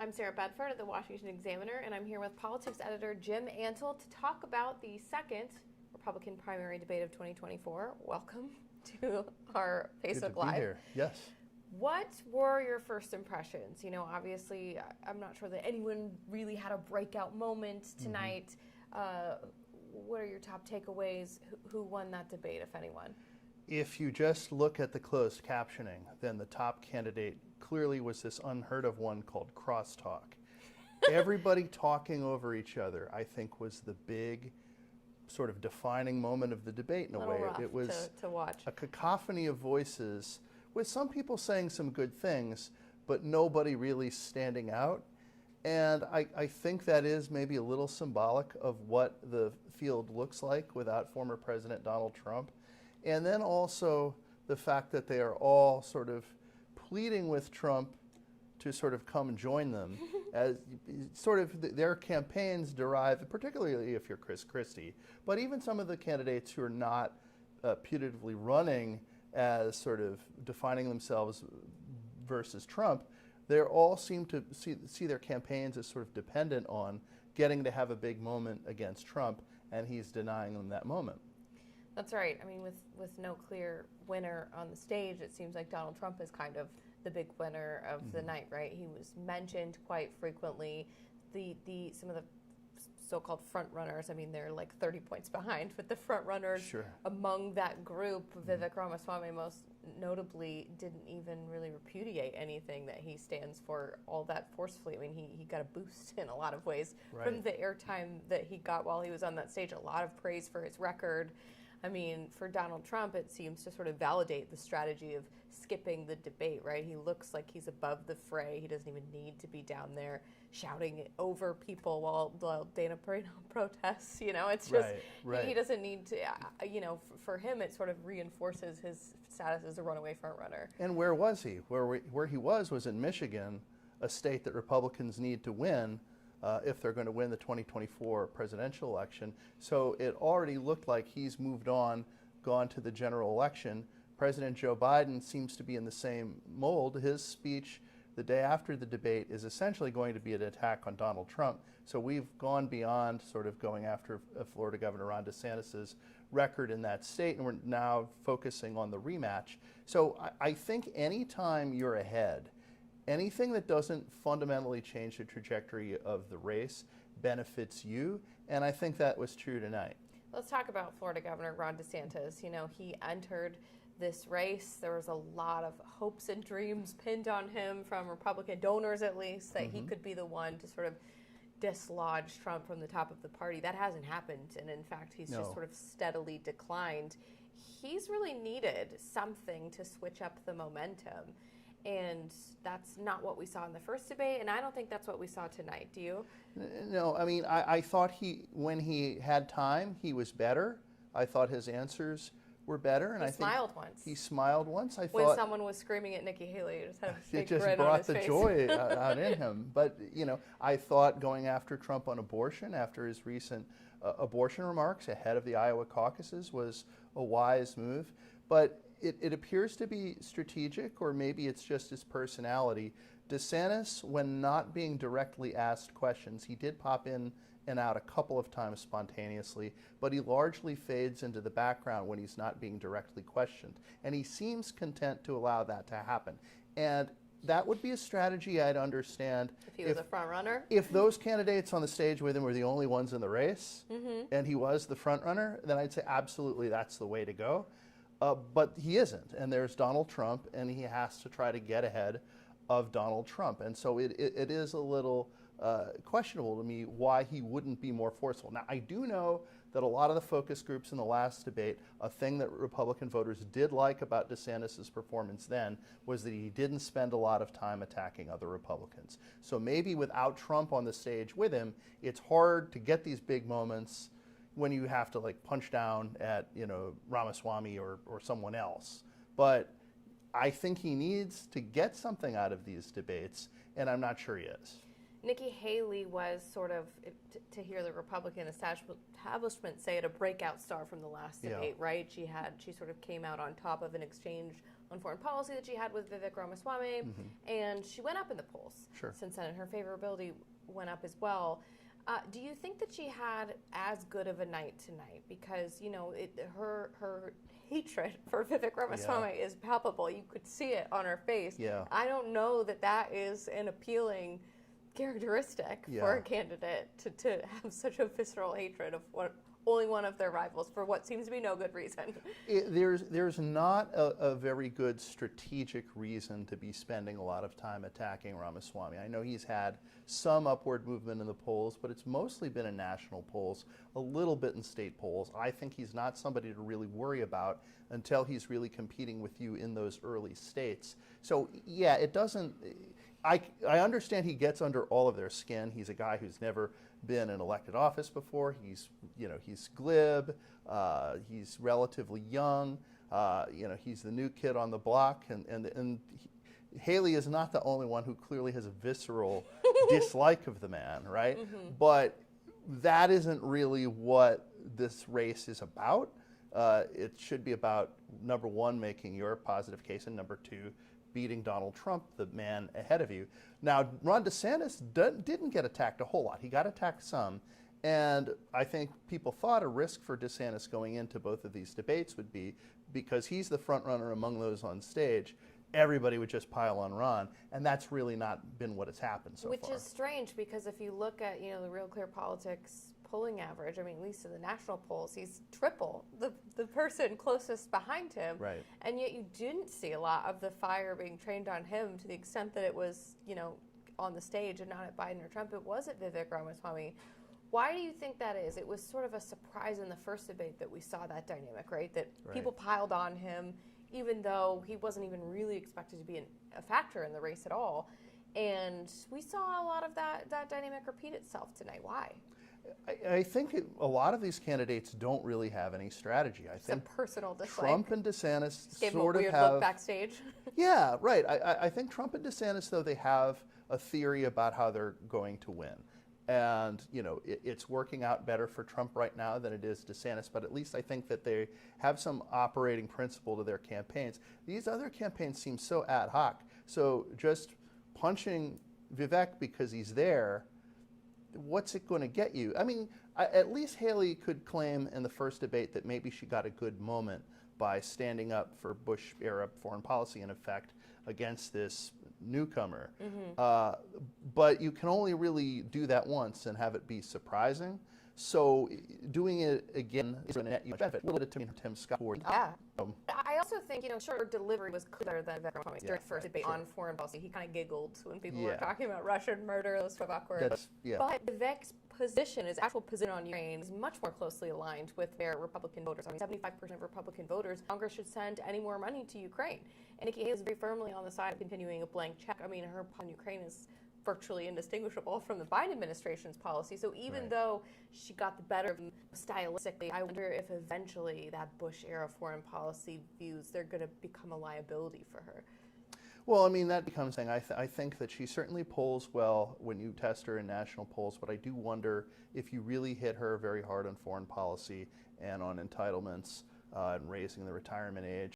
I'm Sarah Bedford at the Washington Examiner, and I'm here with politics editor Jim Antle to talk about the second Republican primary debate of 2024. Welcome to our Facebook Good to Live. Be here. Yes. What were your first impressions? You know, obviously, I'm not sure that anyone really had a breakout moment tonight. What are your top takeaways? Who won that debate, if anyone? If you just look at the closed captioning, then the top candidate clearly was this unheard of one called crosstalk. Everybody talking over each other, I think, was the big sort of defining moment of the debate in a way. Rough It was to watch. a cacophony of voices with some people saying some good things, but nobody really standing out. And I think that is maybe a little symbolic of what the field looks like without former President Donald Trump. And then also the fact that they are all sort of pleading with Trump to sort of come join them as sort of their campaigns derive, particularly if you're Chris Christie, but even some of the candidates who are not putatively running as sort of defining themselves versus Trump, they all seem to see their campaigns as sort of dependent on getting to have a big moment against Trump, and he's denying them that moment. That's right. I mean, with no clear winner on the stage, it seems like Donald Trump is kind of the big winner of the night, right? He was mentioned quite frequently. Some of the so-called front runners, I mean, they're like 30 points behind, but the front runners among that group, Vivek Ramaswamy most notably, didn't even really repudiate anything that he stands for all that forcefully. I mean, he got a boost in a lot of ways from the airtime that he got while he was on that stage, a lot of praise for his record. I mean, for Donald Trump, it seems to sort of validate the strategy of skipping the debate, right? He looks like he's above the fray. He doesn't even need to be down there shouting over people while Dana Perino protests. You know, it's just, he doesn't need to, for him, it sort of reinforces his status as a runaway front runner. And where was he? Where he was in Michigan, a state that Republicans need to win if they're going to win the 2024 presidential election. So it already looked like he's moved on, gone to the general election. President Joe Biden seems to be in the same mold. His speech the day after the debate is essentially going to be an attack on Donald Trump. So we've gone beyond sort of going after Florida Governor Ron DeSantis' record in that state, and we're now focusing on the rematch. So I think anytime you're ahead, anything that doesn't fundamentally change the trajectory of the race benefits you, and I think that was true tonight. Let's talk about Florida Governor Ron DeSantis. You know, he entered this race. There was a lot of hopes and dreams pinned on him from Republican donors, at least, that he could be the one to sort of dislodge Trump from the top of the party. That hasn't happened, and in fact, he's just sort of steadily declined. He's really needed something to switch up the momentum. And that's not what we saw in the first debate, and I don't think that's what we saw tonight. Do you? No, I mean, I thought when he had time, he was better. I thought his answers were better. And he smiled once. He smiled once. When someone was screaming at Nikki Haley, just had a big grin on his face. It just brought the joy out in him. But, you know, I thought going after Trump on abortion after his recent abortion remarks ahead of the Iowa caucuses was a wise move. But it appears to be strategic, or maybe it's just his personality. DeSantis, when not being directly asked questions, he did pop in and out a couple of times spontaneously, but he largely fades into the background when he's not being directly questioned. And he seems content to allow that to happen. And that would be a strategy I'd understand. If he was a front runner? If those candidates on the stage with him were the only ones in the race, and he was the front runner, then I'd say absolutely that's the way to go. But he isn't, and there's Donald Trump, and he has to try to get ahead of Donald Trump. And so it is a little questionable to me why he wouldn't be more forceful. Now, I do know that a lot of the focus groups in the last debate, a thing that Republican voters did like about DeSantis' performance then was that he didn't spend a lot of time attacking other Republicans. So maybe without Trump on the stage with him, it's hard to get these big moments when you have to like punch down at, you know, Ramaswamy or someone else. But I think he needs to get something out of these debates, and I'm not sure he is. Nikki Haley was sort of, to hear the Republican establishment say it, a breakout star from the last debate, right? She sort of came out on top of an exchange on foreign policy that she had with Vivek Ramaswamy, and she went up in the polls Sure. since then, and her favorability went up as well. Do you think that she had as good of a night tonight? Because, you know, her hatred for Vivek Ramaswamy is palpable. You could see it on her face. Yeah. I don't know that that is an appealing characteristic for a candidate to have such a visceral hatred of only one of their rivals for what seems to be no good reason. There's not a very good strategic reason to be spending a lot of time attacking Ramaswamy. I know he's had some upward movement in the polls, but it's mostly been in national polls, a little bit in state polls. I think he's not somebody to really worry about until he's really competing with you in those early states. So yeah, it doesn't, I understand he gets under all of their skin. He's a guy who's never been in elected office before. He's glib. He's relatively young. He's the new kid on the block, and Haley is not the only one who clearly has a visceral dislike of the man, right? But that isn't really what this race is about. It should be about, number one, making your positive case, and number two, beating Donald Trump, the man ahead of you. Now, Ron DeSantis didn't get attacked a whole lot. He got attacked some, and I think people thought a risk for DeSantis going into both of these debates would be, because he's the front runner among those on stage, everybody would just pile on Ron, and that's really not been what has happened so far. Which is strange, because if you look at, the Real Clear Politics polling average, I mean, at least in the national polls, he's triple the person closest behind him. Right. And yet you didn't see a lot of the fire being trained on him to the extent that it was, on the stage and not at Biden or Trump. It was at Vivek Ramaswamy. Why do you think that is? It was sort of a surprise in the first debate that we saw that dynamic, right? That people piled on him, even though he wasn't even really expected to be a factor in the race at all. And we saw a lot of that dynamic repeat itself tonight. Why? I think a lot of these candidates don't really have any strategy. I think a personal dislike. Trump and DeSantis gave sort him a of weird have. Look backstage. Yeah, right. I think Trump and DeSantis, though, they have a theory about how they're going to win. And, it's working out better for Trump right now than it is DeSantis, but at least I think that they have some operating principle to their campaigns. These other campaigns seem so ad hoc. So just punching Vivek because he's there, what's it going to get you? I mean, at least Haley could claim in the first debate that maybe she got a good moment by standing up for Bush-era foreign policy, in effect, against this newcomer. But you can only really do that once and have it be surprising. So doing it again is going to net you much benefit. A little bit to Tim Scott. Yeah. I also think, her delivery was clearer than Vivek Ramaswamy during the first debate on foreign policy. He kind of giggled when people were talking about Russian murder. It was sort of awkward. But Vivek's position, his actual position on Ukraine, is much more closely aligned with their Republican voters. I mean, 75% of Republican voters, Congress should send any more money to Ukraine. And Nikki Haley is very firmly on the side of continuing a blank check. I mean, her on Ukraine is virtually indistinguishable from the Biden administration's policy. So even though she got the better of him stylistically, I wonder if eventually that Bush-era foreign policy views, they're going to become a liability for her. Well, I mean, that becomes a thing. I think that she certainly polls well when you test her in national polls, but I do wonder if you really hit her very hard on foreign policy and on entitlements and raising the retirement age